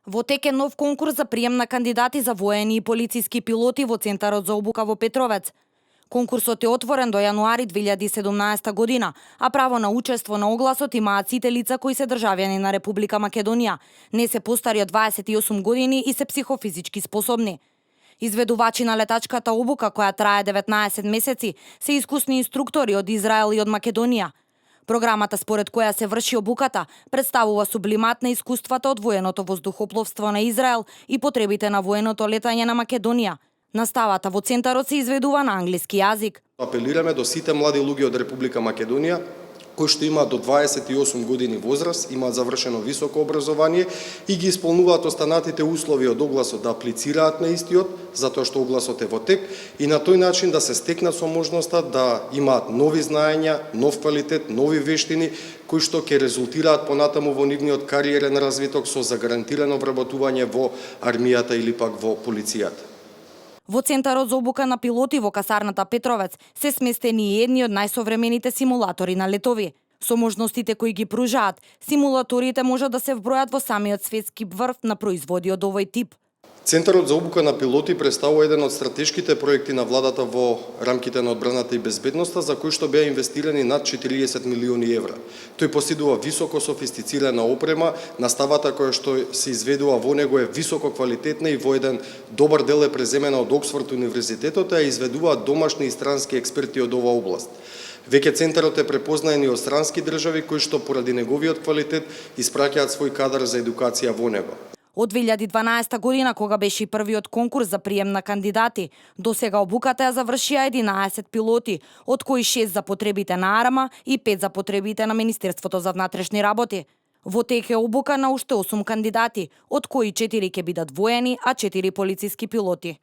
Во тек е нов конкурс за прием на кандидати за воени и полициски пилоти во Центарот за обука во Петровец. Конкурсот е отворен до јануари 2017 година, а право на учество на огласот имаат сите лица кои се државјани на Република Македонија, не се постари од 28 години и се психофизички способни. Изведувачи на летачката обука, која трае 19 месеци, се искусни инструктори од Израел и од Македонија. Програмата според која се врши обуката представува сублимат на искуствата од военото воздухопловство на Израел и потребите на военото летање на Македонија. Наставата во центарот се изведува на англиски јазик. Апелираме до сите млади луѓе од Република Македонија кои што имаат до 28 години возраст, имаат завршено високо образование и ги исполнуваат останатите услови од огласот да аплицираат на истиот, затоа што огласот е во тек, и на тој начин да се стекнат со можноста да имаат нови знаења, нов квалитет, нови вештини, кои што ќе резултираат понатаму во нивниот кариерен развиток со загарантирано вработување во армијата или пак во полицијата. Во Центарот за обука на пилоти во касарната Петровец се сместени и едни од најсовремените симулатори на летови. Со можностите кои ги пружаат, симулаторите можат да се вбројат во самиот светски врв на производи од овој тип. Центарот за обука на пилоти представува еден од стратешките проекти на владата во рамките на одбраната и безбедноста, за кои што беа инвестирани над 40 милиони евра. Тој поседува високо софистицирана опрема, наставата која што се изведува во него е високо квалитетна и во еден добар дел е преземена од Оксфорд универзитетот, а изведуваат домашни и странски експерти од оваа област. Веќе центарот е препознаен и од странски држави кои што поради неговиот квалитет испраќаат свој кадар за едукација во него. Од 2012 година, кога беше и првиот конкурс за прием на кандидати, до сега обуката ја завршија 11 пилоти, од кои 6 за потребите на АРМА и 5 за потребите на Министерството за внатрешни работи. Во тек е обука на уште 8 кандидати, од кои 4 ќе бидат воени, а 4 полициски пилоти.